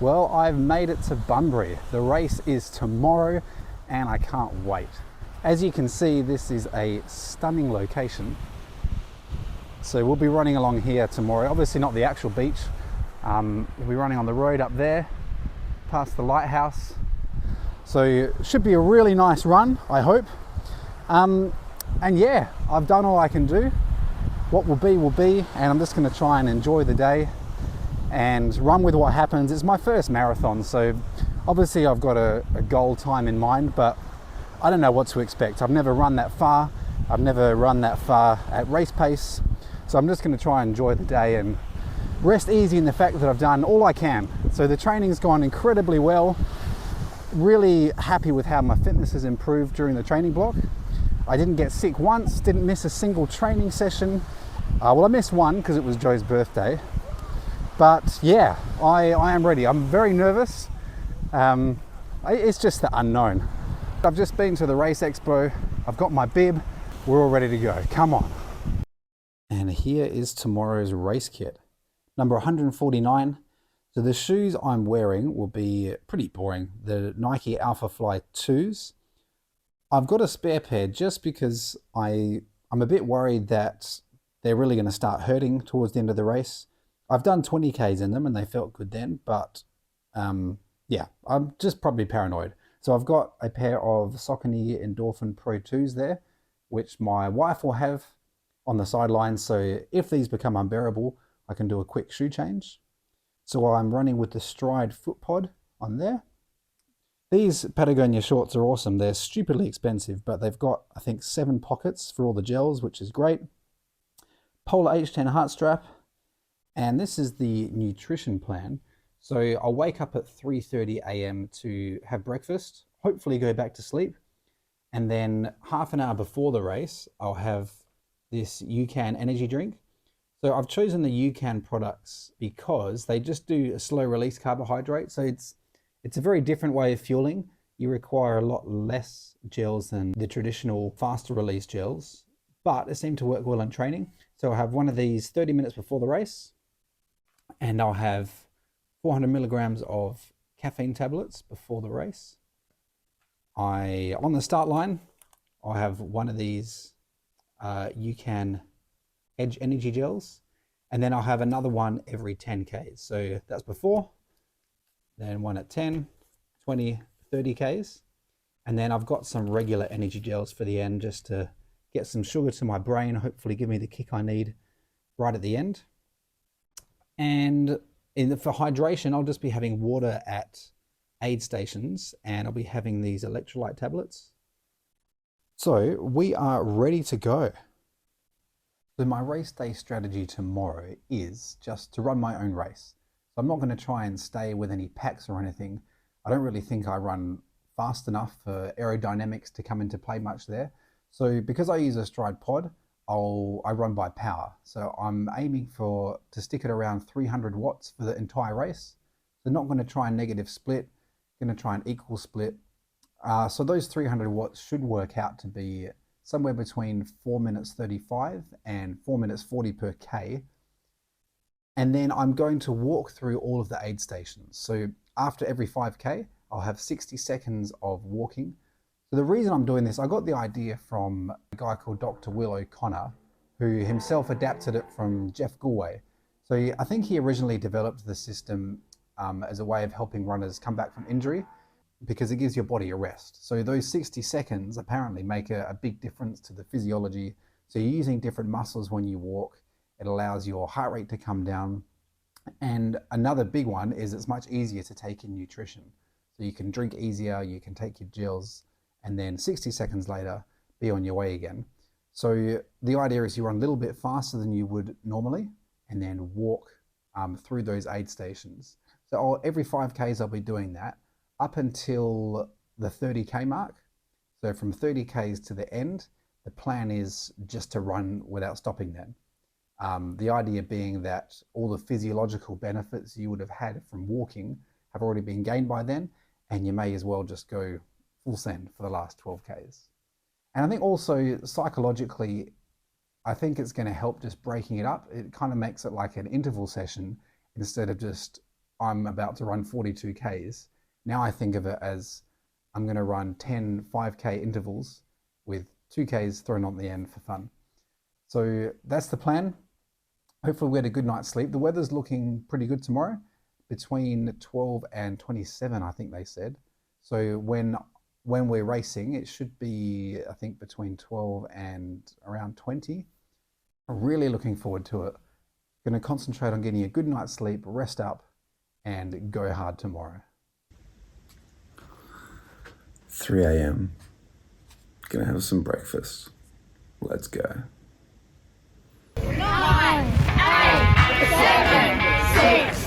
Well, I've made it to Bunbury. The race is tomorrow and I can't wait. As you can see, this is a stunning location. So we'll be running along here tomorrow. Obviously not the actual beach. We'll be running on the road up there, past the lighthouse. So it should be a really nice run, I hope. And yeah, I've done all I can do. What will be, and I'm just going to try and enjoy the day and run with what happens. It's my first marathon, so obviously I've got a goal time in mind, but I don't know what to expect. I've never run that far. I've never run that far at race pace. So I'm just going to try and enjoy the day and rest easy in the fact that I've done all I can. So the training's gone incredibly well. Really happy with how my fitness has improved during the training block. I didn't get sick once, didn't miss a single training session. Well, I missed one because it was Joe's birthday. But yeah, I am ready. I'm very nervous. It's just the unknown. I've just been to the race expo. I've got my bib. We're all ready to go. Come on. And here is tomorrow's race kit. Number 149. So the shoes I'm wearing will be pretty boring. The Nike Alpha Fly 2s. I've got a spare pair just because I'm a bit worried that they're really going to start hurting towards the end of the race. I've done 20Ks in them and they felt good then, but yeah, I'm just probably paranoid. So I've got a pair of Saucony Endorphin Pro 2s there, which my wife will have on the sidelines. So if these become unbearable, I can do a quick shoe change. So I'm running with the Stride foot pod on there. These Patagonia shorts are awesome. They're stupidly expensive, but they've got, I think, 7 pockets for all the gels, which is great. Polar H10 heart strap. And this is the nutrition plan. So I'll wake up at 3:30 a.m. to have breakfast, hopefully go back to sleep. And then half an hour before the race, I'll have this UCAN energy drink. So I've chosen the UCAN products because they just do a slow release carbohydrate. So it's a very different way of fueling. You require a lot less gels than the traditional faster release gels, but it seemed to work well in training. So I'll have one of these 30 minutes before the race, and I'll have 400 milligrams of caffeine tablets before the race. On the start line, I'll have one of these UCAN Edge energy gels, and then I'll have another one every 10Ks. So that's before, then one at 10, 20, 30Ks. And then I've got some regular energy gels for the end just to get some sugar to my brain, hopefully give me the kick I need right at the end. And for hydration, I'll just be having water at aid stations, and I'll be having these electrolyte tablets. So we are ready to go. So my race day strategy tomorrow is just to run my own race. So I'm not going to try and stay with any packs or anything. I don't really think I run fast enough for aerodynamics to come into play much there. So because I use a Stride pod, I run by power. So I'm aiming to stick it around 300 watts for the entire race. So not going to try and negative split, going to try and equal split. So those 300 watts should work out to be somewhere between 4 minutes 35 and 4 minutes 40 per K. And then I'm going to walk through all of the aid stations. So after every 5K, I'll have 60 seconds of walking. So the reason I'm doing this, I got the idea from a guy called Dr. Will O'Connor, who himself adapted it from Jeff Gulway. So I think he originally developed the system as a way of helping runners come back from injury, because it gives your body a rest. So those 60 seconds apparently make a big difference to the physiology. So you're using different muscles when you walk. It allows your heart rate to come down. And another big one is it's much easier to take in nutrition. So you can drink easier, you can take your gels, and then 60 seconds later, be on your way again. So the idea is you run a little bit faster than you would normally, and then walk through those aid stations. So every 5Ks I'll be doing that up until the 30K mark. So from 30Ks to the end, the plan is just to run without stopping then. The idea being that all the physiological benefits you would have had from walking have already been gained by then, and you may as well just go full send for the last 12Ks. And I think also psychologically, I think it's going to help just breaking it up. It kind of makes it like an interval session instead of just I'm about to run 42 Ks. Now I think of it as I'm going to run 10 5K intervals with 2 Ks thrown on the end for fun. So that's the plan. Hopefully we had a good night's sleep. The weather's looking pretty good tomorrow, between 12 and 27, I think they said. So when we're racing, it should be, I think, between 12 and around 20. I'm really looking forward to it. Going to concentrate on getting a good night's sleep, rest up, and go hard tomorrow. 3 a.m. Gonna have some breakfast. Let's go. 9, 8, 7, 6,